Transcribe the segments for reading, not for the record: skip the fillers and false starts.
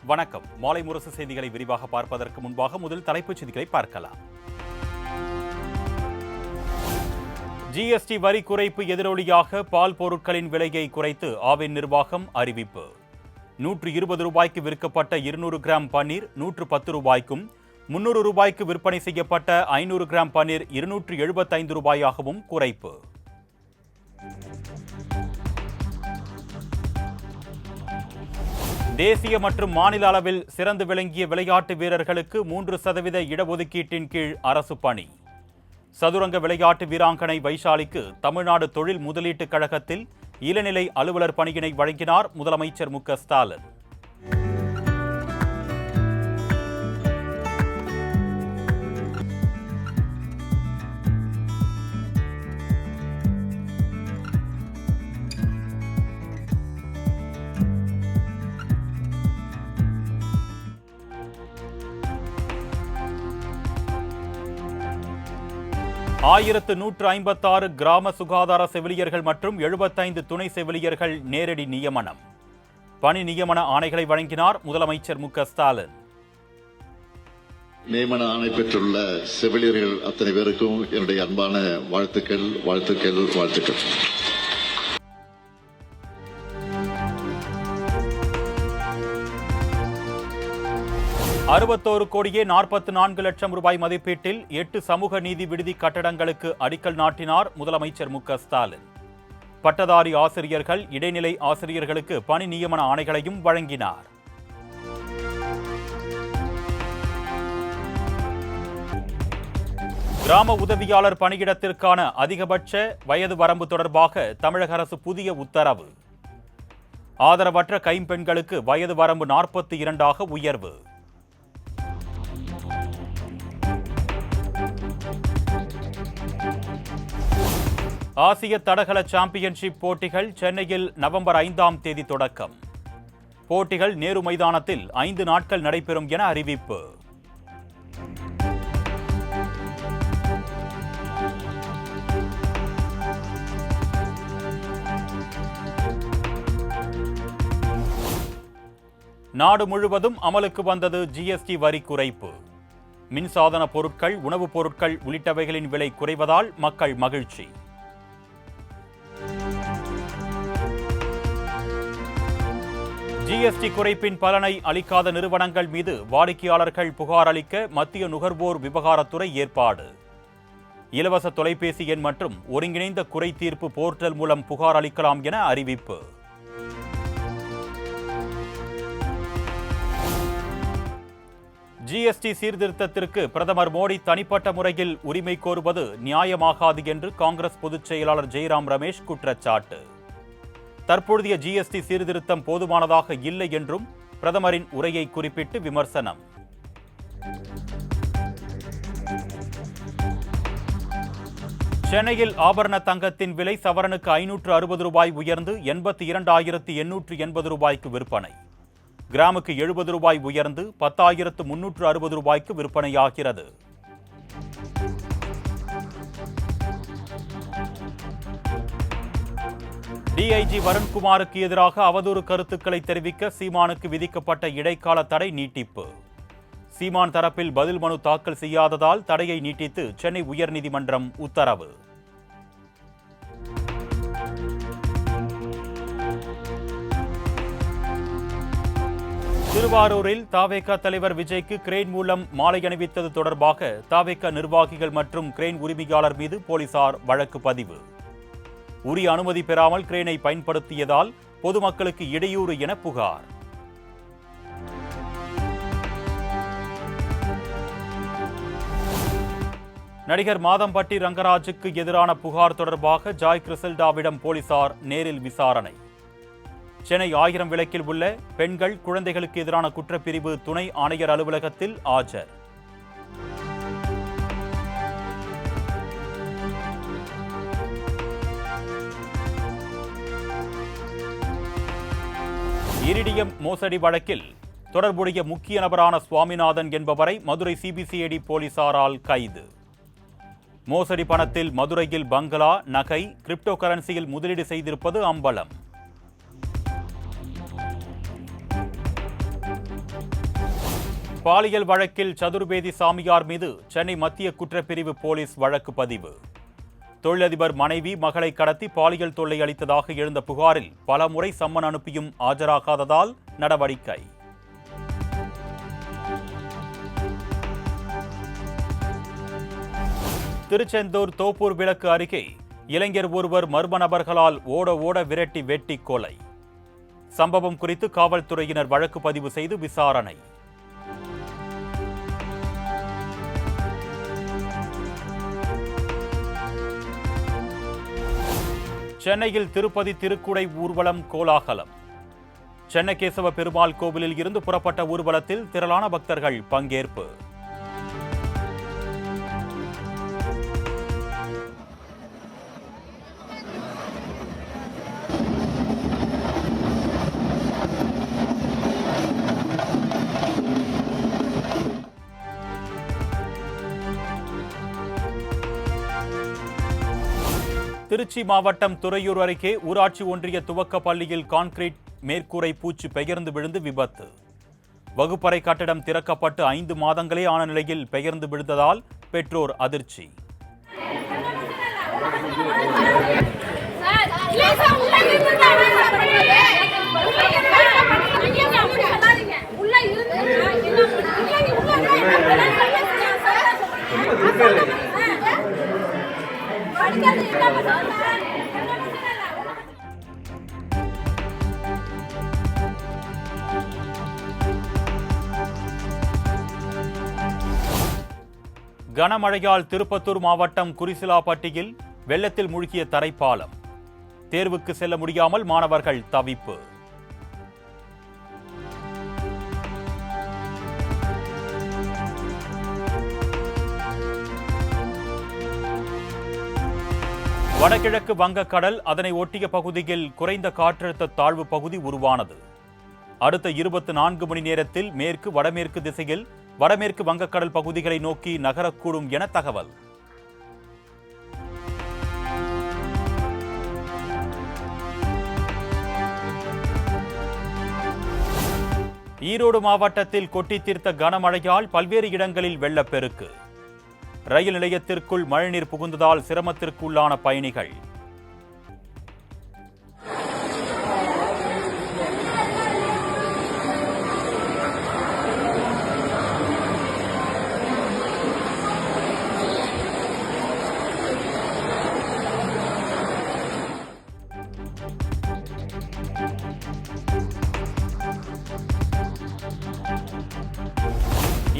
வணக்கம். மாலை முரசு செய்திகளை விரிவாக பார்ப்பதற்கு முன்பாக முதல் தலைப்புச் செய்திகளை பார்க்கலாம். ஜிஎஸ்டி வரி குறைப்பு எதிரொலியாக பால் பொருட்களின் விலையை குறைத்து ஆவின் நிர்வாகம் அறிவிப்பு. 120 ரூபாய்க்கு விற்கப்பட்ட 200 கிராம் பன்னீர் 110 ரூபாய்க்கும் 300 ரூபாய்க்கு விற்பனை செய்யப்பட்ட 500 கிராம் பன்னீர் 275 ரூபாயாகவும் குறைப்பு. தேசிய மற்றும் மாநில அளவில் சிறந்து விளங்கிய விளையாட்டு வீரர்களுக்கு 3% இடஒதுக்கீட்டின் கீழ் அரசு பணி. சதுரங்க விளையாட்டு வீராங்கனை வைஷாலிக்கு தமிழ்நாடு தொழில் முதலீட்டுக் கழகத்தில் இளநிலை அலுவலர் பணியினை வழங்கினார் முதலமைச்சர் மு.க. ஸ்டாலின். ஆயிரத்து 156 கிராம சுகாதார செவிலியர்கள் மற்றும் 75 துணை செவிலியர்கள் நேரடி நியமனம். பணி நியமன ஆணைகளை வழங்கினார் முதலமைச்சர் மு.க. ஸ்டாலின். நியமன ஆணை பெற்றுள்ள செவிலியர்கள் அத்தனை பேருக்கும் என்னுடைய அன்பான வாழ்த்துக்கள் வாழ்த்துக்கள் வாழ்த்துக்கள். ₹61 கோடியே 44 லட்சம் ரூபாய் மதிப்பீட்டில் 8 சமூக நீதி விடுதி கட்டடங்களுக்கு அடிக்கல் நாட்டினார் முதலமைச்சர் மு.க. ஸ்டாலின். பட்டதாரி ஆசிரியர்கள், இடைநிலை ஆசிரியர்களுக்கு பணி நியமன ஆணைகளையும் வழங்கினார். கிராம உதவியாளர் பணியிடத்திற்கான அதிகபட்ச வயது வரம்பு தொடர்பாக தமிழக அரசு புதிய உத்தரவு. ஆதரவற்ற கைம்பெண்களுக்கு வயது வரம்பு 42 உயர்வு. ஆசிய தடகள சாம்பியன்ஷிப் போட்டிகள் சென்னையில் நவம்பர் 5ஆம் தேதி தொடக்கம். போட்டிகள் நேரு மைதானத்தில் 5 நாட்கள் நடைபெறும் என அறிவிப்பு. நாடு முழுவதும் அமலுக்கு வந்தது ஜிஎஸ்டி வரி குறைப்பு. மின்சாதன பொருட்கள், உணவுப் பொருட்கள் உள்ளிட்டவைகளின் விலை குறைவதால் மக்கள் மகிழ்ச்சி. ஜிஎஸ்டி குறைப்பின் பலனை அளிக்காத நிறுவனங்கள் மீது வாடிக்கையாளர்கள் புகார் அளிக்க மத்திய நுகர்வோர் விவகாரத்துறை ஏற்பாடு. இலவச தொலைபேசி எண் மற்றும் ஒருங்கிணைந்த குறை தீர்ப்பு போர்ட்டல் மூலம் புகார் அளிக்கலாம் என அறிவிப்பு. ஜிஎஸ்டி சீர்திருத்தத்திற்கு பிரதமர் மோடி தனிப்பட்ட முறையில் உரிமை கோருவது நியாயமாகாது என்று காங்கிரஸ் பொதுச் செயலாளர் ஜெய்ராம் ரமேஷ் குற்றச்சாட்டு. தற்போதைய ஜிஎஸ்டி சீர்திருத்தம் போதுமானதாக இல்லை என்றும் பிரதமரின் உரையை குறிப்பிட்டு விமர்சனம். சென்னையில் ஆபரண தங்கத்தின் விலை சவரனுக்கு 560 ரூபாய் உயர்ந்து 82,880 ரூபாய்க்கு விற்பனை. கிராமுக்கு 70 ரூபாய் உயர்ந்து 10,360 ரூபாய்க்கு விற்பனையாகிறது. டிஐஜி வருண்குமாருக்கு எதிராக அவதூறு கருத்துக்களை தெரிவிக்க சீமானுக்கு விதிக்கப்பட்ட இடைக்கால தடை நீட்டிப்பு. சீமான் தரப்பில் பதில் மனு தாக்கல் செய்யாததால் தடையை நீட்டித்து சென்னை உயர்நீதிமன்றம் உத்தரவு. திருவாரூரில் தவேக தலைவர் விஜய்க்கு கிரேன் மூலம் மாலை அணிவித்தது தொடர்பாக தவேக நிர்வாகிகள் மற்றும் கிரேன் உரிமையாளர் மீது போலீசார் வழக்கு பதிவு. உரிய அனுமதி பெறாமல் கிரேனை பயன்படுத்தியதால் பொதுமக்களுக்கு இடையூறு என புகார். நடிகர் மாதம்பட்டி ரங்கராஜுக்கு எதிரான புகார் தொடர்பாக ஜாய் கிறிசல்டாவிடம் போலீசார் நேரில் விசாரணை. சென்னை 1000 விளக்கில் உள்ள பெண்கள் குழந்தைகளுக்கு எதிரான குற்றப்பிரிவு துணை ஆணையர் அலுவலகத்தில் ஆஜர். இரிடியம் மோசடி வழக்கில் தொடர்புடைய முக்கிய நபரான சுவாமிநாதன் என்பவரை மதுரை சிபிசிஐடி போலீசாரால் கைது. மோசடி பணத்தில் மதுரையில் பங்களா, நகை, கிரிப்டோ கரன்சியில் முதலீடு செய்திருப்பது அம்பலம். பாலியல் வழக்கில் சதுர்வேதி சாமியார் மீது சென்னை மத்திய குற்றப்பிரிவு போலீஸ் வழக்கு பதிவு. தொழிலதிபர் மனைவி மகளை கடத்தி பாலியல் தொல்லை அளித்ததாக எழுந்த புகாரில் பல முறை சம்மன் அனுப்பியும் ஆஜராகாததால் நடவடிக்கை. திருச்செந்தூர் தோப்பூர் விளக்கு அருகே இளைஞர் ஒருவர் மர்ம நபர்களால் ஓட ஓட விரட்டி வெட்டி கொலை. சம்பவம் குறித்து காவல்துறையினர் வழக்கு பதிவு செய்து விசாரணை. சென்னையில் திருப்பதி திருக்குடை ஊர்வலம் கோலாகலம். சென்னகேசவ பெருமாள் கோவிலில் இருந்து புறப்பட்ட ஊர்வலத்தில் திரளான பக்தர்கள் பங்கேற்பு. திருச்சி மாவட்டம் துறையூர் அருகே ஊராட்சி ஒன்றிய துவக்க பள்ளியில் கான்கிரீட் மேற்கூரை பூச்சி பெயர்ந்து விழுந்து விபத்து. வகுப்பறை கட்டடம் திறக்கப்பட்டு 5 மாதங்களே ஆன நிலையில் பெயர்ந்து விழுந்ததால் பெற்றோர் அதிர்ச்சி. கனமழையால் திருப்பத்தூர் மாவட்டம் குறிசிலாப்பட்டியில் வெள்ளத்தில் மூழ்கிய தரைப்பாலம். தேர்வுக்கு செல்ல முடியாமல் மாணவர்கள் தவிப்பு. வடகிழக்கு வங்கக்கடல் அதனை ஒட்டிய பகுதியில் குறைந்த காற்றழுத்த தாழ்வு பகுதி உருவானது. அடுத்த 24 மணி நேரத்தில் மேற்கு வடமேற்கு திசையில் வடமேற்கு வங்கக்கடல் பகுதிகளை நோக்கி நகரக்கூடும் என தகவல். ஈரோடு மாவட்டத்தில் கொட்டி தீர்த்த கனமழையால் பல்வேறு இடங்களில் வெள்ளப்பெருக்கு. ரயில் நிலையத்திற்குள் மழைநீர் புகுந்ததால் சிரமத்திற்குள்ளான பயணிகள்.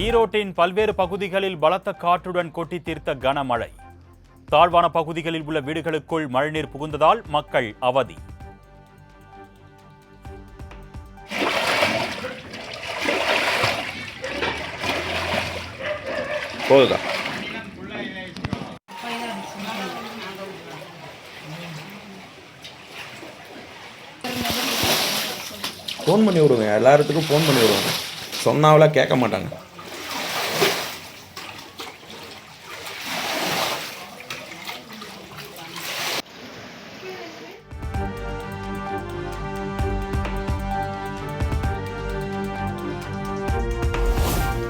ஈரோட்டின் பல்வேறு பகுதிகளில் பலத்த காற்றுடன் கொட்டி தீர்த்த கனமழை. தாழ்வான பகுதிகளில் உள்ள வீடுகளுக்குள் மழைநீர் புகுந்ததால் மக்கள் அவதி. ஃபோன் பண்ணி விடுங்க, எல்லாத்துக்கும் ஃபோன் பண்ணி விடுவாங்க, சொன்னாவெல்லாம் கேட்க மாட்டாங்க.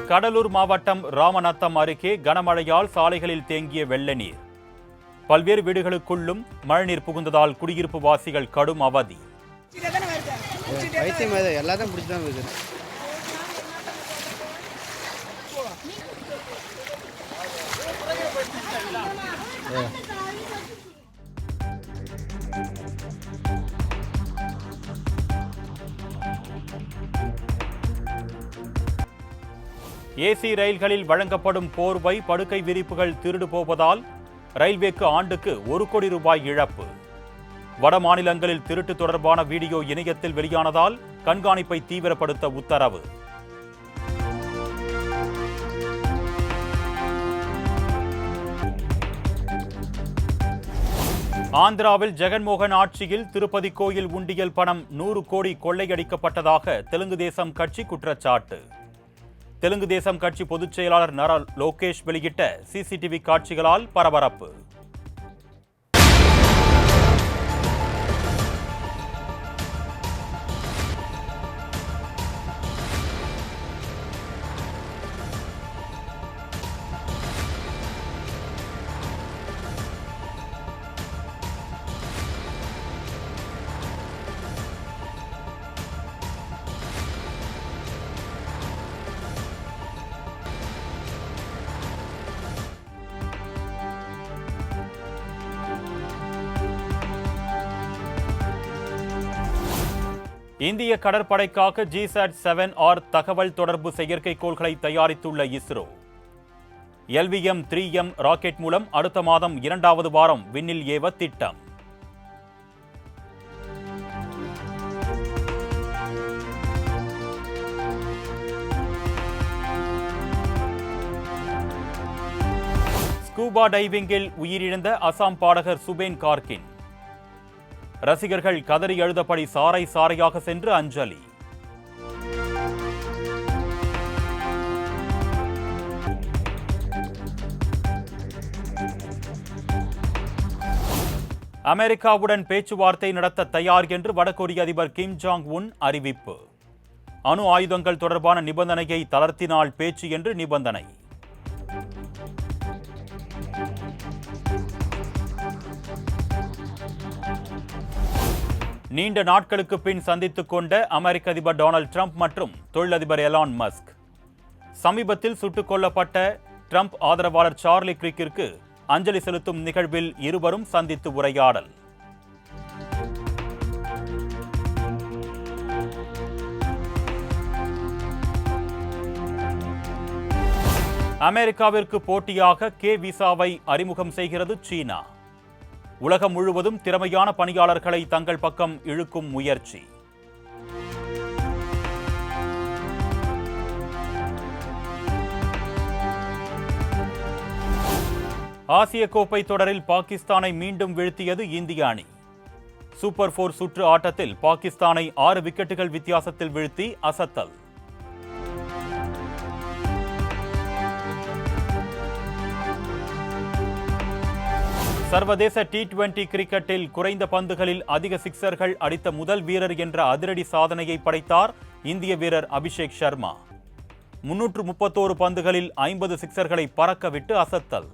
கடலூர் மாவட்டம் ராமநத்தம் அருகே கனமழையால் சாலைகளில் தேங்கிய வெள்ள நீர். பல்வேறு வீடுகளுக்குள்ளும் மழைநீர் புகுந்ததால் குடியிருப்பு வாசிகள் கடும் அவதி. ஏசி ரயில்களில் வழங்கப்படும் போர்வை படுக்கை விரிப்புகள் திருடு போவதால் ரயில்வேக்கு ஆண்டுக்கு 1 கோடி ரூபாய் இழப்பு. வட மாநிலங்களில் திருட்டு தொடர்பான வீடியோ இணையத்தில் வெளியானதால் கண்காணிப்பை தீவிரப்படுத்த உத்தரவு. ஆந்திராவில் ஜெகன்மோகன் ஆட்சியில் திருப்பதி கோயில் உண்டியல் பணம் 100 கோடி கொள்ளையடிக்கப்பட்டதாக தெலுங்கு தேசம் கட்சி குற்றச்சாட்டு. தெலுங்கு தேசம் கட்சி பொதுச் செயலாளர் நாரா லோகேஷ் வெளியிட்ட சிசிடிவி காட்சிகளால் பரபரப்பு. இந்திய கடற்படைக்காக GSAT-7R தகவல் தொடர்பு செயற்கைக்கோள்களை தயாரித்துள்ள இஸ்ரோ. LVM-3M ராக்கெட் மூலம் அடுத்த மாதம் 2வது வாரம் விண்ணில் ஏவ திட்டம். ஸ்கூபா டைவிங்கில் உயிரிழந்த அசாம் பாடகர் சுபேன் கார்கின். ரசிகர்கள் கதறி எழுதபடி சாறை சாறையாக சென்று அஞ்சலி. அமெரிக்காவுடன் பேச்சுவார்த்தை நடத்த தயார் என்று வடகொரிய அதிபர் கிம் ஜாங் உன் அறிவிப்பு. அணு ஆயுதங்கள் தொடர்பான நிபந்தனையை தளர்த்தினால் பேச்சு என்று நிபந்தனை. நீண்ட நாட்களுக்கு பின் சந்தித்துக் கொண்ட அமெரிக்க அதிபர் டொனால்ட் ட்ரம்ப் மற்றும் தொழிலதிபர் எலான் மஸ்க். சமீபத்தில் சுட்டுக் கொல்லப்பட்ட ட்ரம்ப் ஆதரவாளர் சார்லி கிரிக்கிற்கு அஞ்சலி செலுத்தும் நிகழ்வில் இருவரும் சந்தித்து உரையாடல். அமெரிக்காவிற்கு போட்டியாக கே விசாவை அறிமுகம் செய்கிறது சீனா. உலகம் முழுவதும் திறமையான பணியாளர்களை தங்கள் பக்கம் இழுக்கும் முயற்சி. ஆசிய கோப்பை தொடரில் பாகிஸ்தானை மீண்டும் வீழ்த்தியது இந்திய அணி. சூப்பர் 4 சுற்று ஆட்டத்தில் பாகிஸ்தானை 6 விக்கெட்டுகள் வித்தியாசத்தில் வீழ்த்தி அசத்தல். சர்வதேச T20 கிரிக்கெட்டில் குறைந்த பந்துகளில் அதிக சிக்சர்கள் அடித்த முதல் வீரர் என்ற அதிரடி சாதனையை படைத்தார் இந்திய வீரர் அபிஷேக் சர்மா. 331 பந்துகளில் 50 சிக்சர்களை பறக்கவிட்டு அசத்தல்.